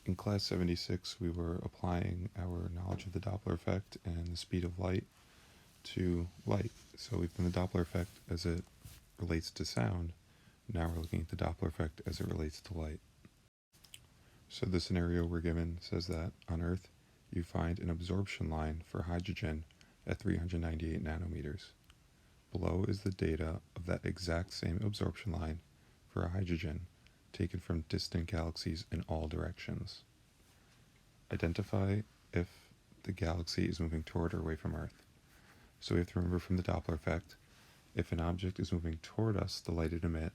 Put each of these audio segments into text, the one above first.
In class 76, we were applying our knowledge of the Doppler effect and the speed of light to light. So we've done the Doppler effect as it relates to sound. Now we're looking at the Doppler effect as it relates to light. So the scenario we're given says that on Earth, you find an absorption line for hydrogen at 398 nanometers. Below is the data of that exact same absorption line for a hydrogen taken from distant galaxies in all directions. Identify if the galaxy is moving toward or away from Earth. So we have to remember from the Doppler effect, if an object is moving toward us, the light it emits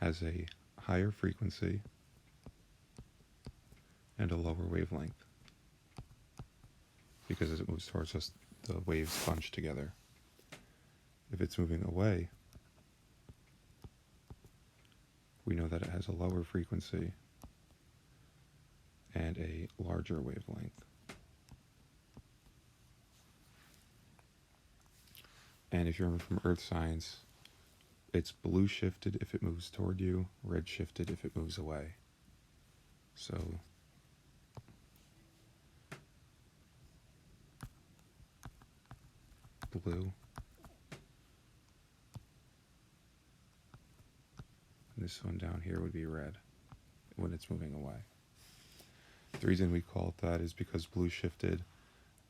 has a higher frequency and a lower wavelength. Because as it moves towards us, the waves bunch together. If it's moving away, we know that it has a lower frequency and a larger wavelength. And if you remember from Earth science, it's blue shifted if it moves toward you, red shifted if it moves away. So blue. And this one down here would be red when it's moving away. The reason we call it that is because blue shifted,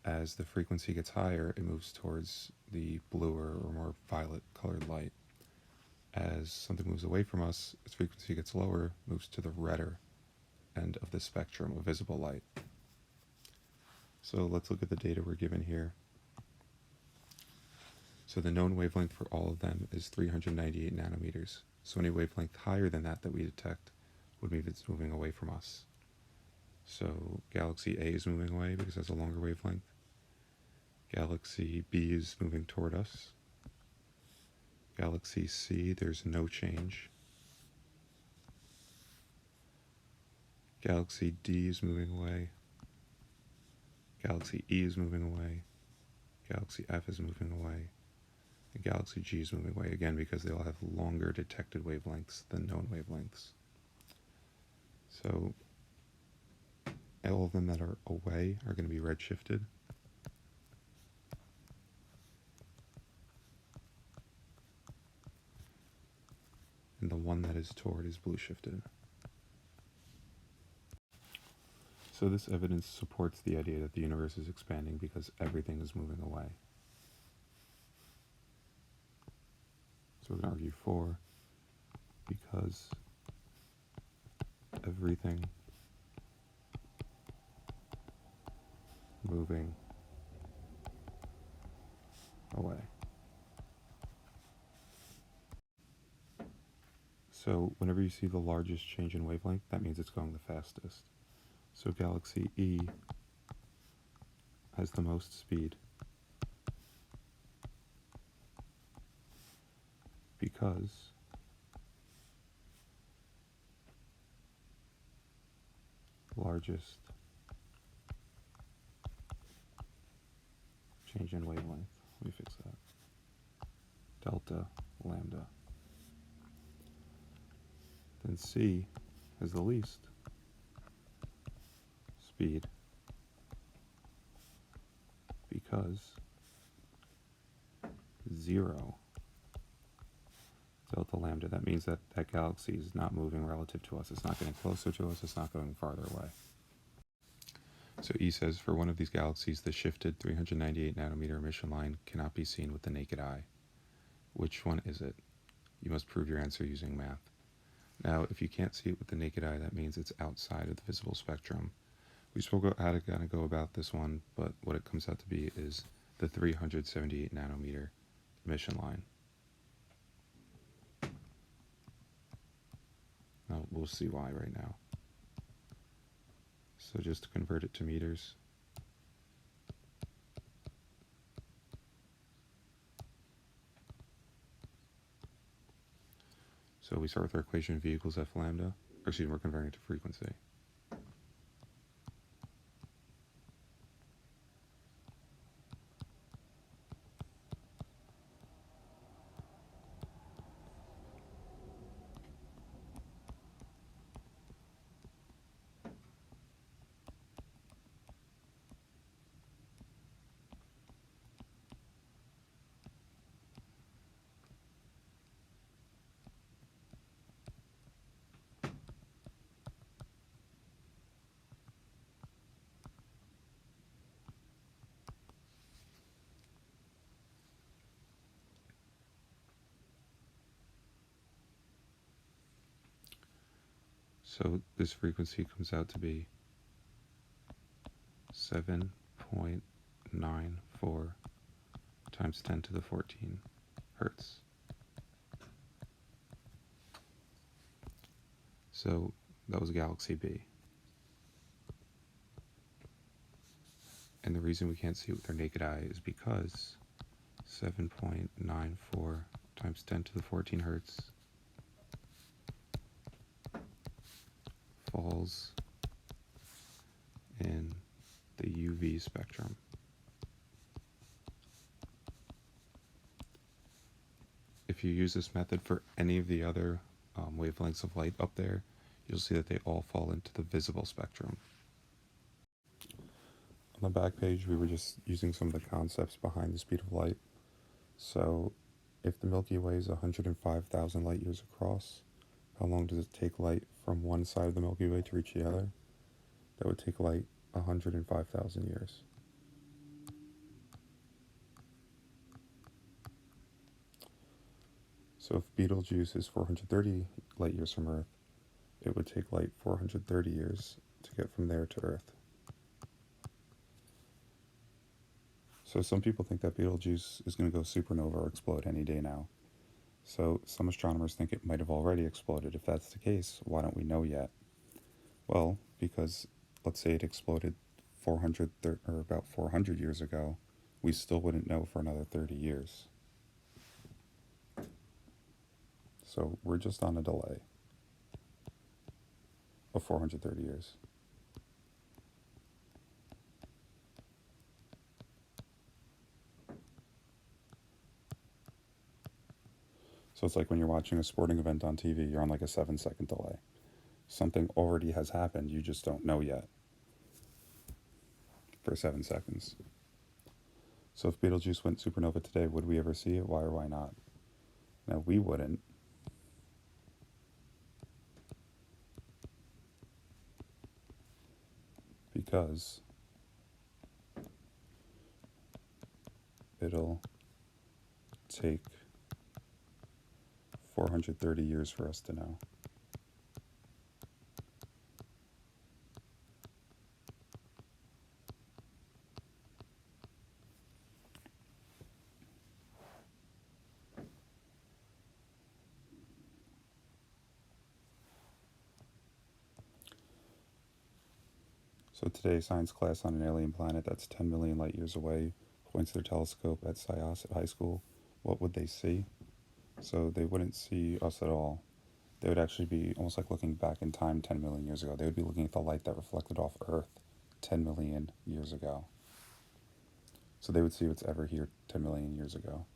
as the frequency gets higher, it moves towards the bluer or more violet colored light. As something moves away from us, its frequency gets lower, moves to the redder end of the spectrum of visible light. So let's look at the data we're given here. So the known wavelength for all of them is 398 nanometers. So any wavelength higher than that we detect would mean it's moving away from us. So galaxy A is moving away because it has a longer wavelength. Galaxy B is moving toward us. Galaxy C, there's no change. Galaxy D is moving away. Galaxy E is moving away. Galaxy F is moving away. And Galaxy G is moving away, again, because they all have longer detected wavelengths than known wavelengths. So all of them that are away are going to be redshifted. And the one that is toward is blue shifted. So this evidence supports the idea that the universe is expanding because everything is moving away. So we're going to argue 4, because everything moving away. So whenever you see the largest change in wavelength, that means it's going the fastest. So galaxy E has the most speed because largest change in wavelength. Let me fix that. Delta lambda. Then C has the least speed because 0 delta lambda. That means that that galaxy is not moving relative to us. It's not getting closer to us. It's not going farther away. So E says, for one of these galaxies, the shifted 398 nanometer emission line cannot be seen with the naked eye. Which one is it? You must prove your answer using math. Now, if you can't see it with the naked eye, that means it's outside of the visible spectrum. We spoke about how to kind of go about this one, but what it comes out to be is the 378 nanometer emission line. Now, we'll see why right now. So just to convert it to meters, so we start with our equation V equals F lambda, or excuse me, we're converting it to frequency. So this frequency comes out to be 7.94 times 10 to the 14 hertz. So that was Galaxy B. And the reason we can't see it with our naked eye is because 7.94 times 10 to the 14 hertz falls in the UV spectrum. If you use this method for any of the other wavelengths of light up there, you'll see that they all fall into the visible spectrum. On the back page, we were just using some of the concepts behind the speed of light. So if the Milky Way is 105,000 light years across, how long does it take light from one side of the Milky Way to reach the other? That would take light 105,000 years. So if Betelgeuse is 430 light years from Earth, it would take light 430 years to get from there to Earth. So some people think that Betelgeuse is going to go supernova or explode any day now. So some astronomers think it might have already exploded. If that's the case, why don't we know yet? Well, because let's say it exploded about 400 years ago, we still wouldn't know for another 30 years. So we're just on a delay of 430 years. So it's like when you're watching a sporting event on TV, you're on like a 7-second delay. Something already has happened, you just don't know yet for 7 seconds. So if Betelgeuse went supernova today, would we ever see it? Why or why not? No, we wouldn't. Because it'll take 430 years for us to know. So today, science class on an alien planet that's 10 million light years away points their telescope at Syosset High School. What would they see? So they wouldn't see us at all. They would actually be almost like looking back in time 10 million years ago. They would be looking at the light that reflected off Earth 10 million years ago. So they would see what's ever here 10 million years ago.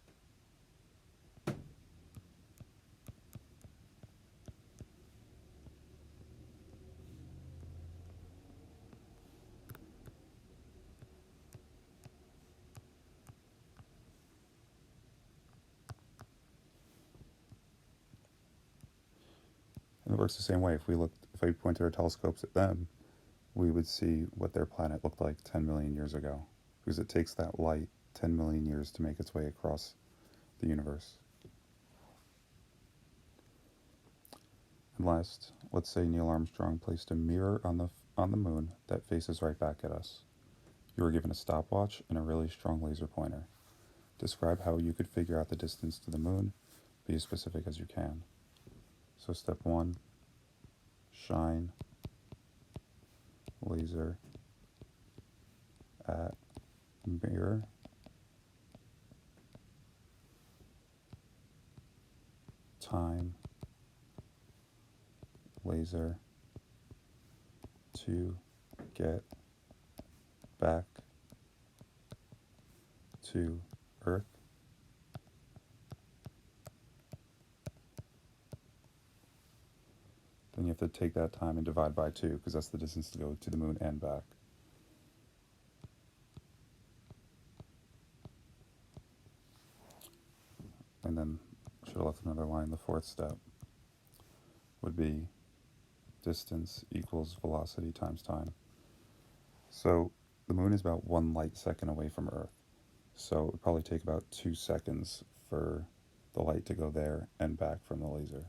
And it works the same way. If we pointed our telescopes at them, we would see what their planet looked like 10 million years ago. Because it takes that light 10 million years to make its way across the universe. And last, let's say Neil Armstrong placed a mirror on the moon that faces right back at us. You were given a stopwatch and a really strong laser pointer. Describe how you could figure out the distance to the moon. Be as specific as you can. So step 1, shine laser at mirror. Time laser to get back to Earth. Then you have to take that time and divide by 2, because that's the distance to go to the moon and back. And then, should have left another line, the fourth step would be distance equals velocity times time. So the moon is about 1 light second away from Earth. So it would probably take about 2 seconds for the light to go there and back from the laser.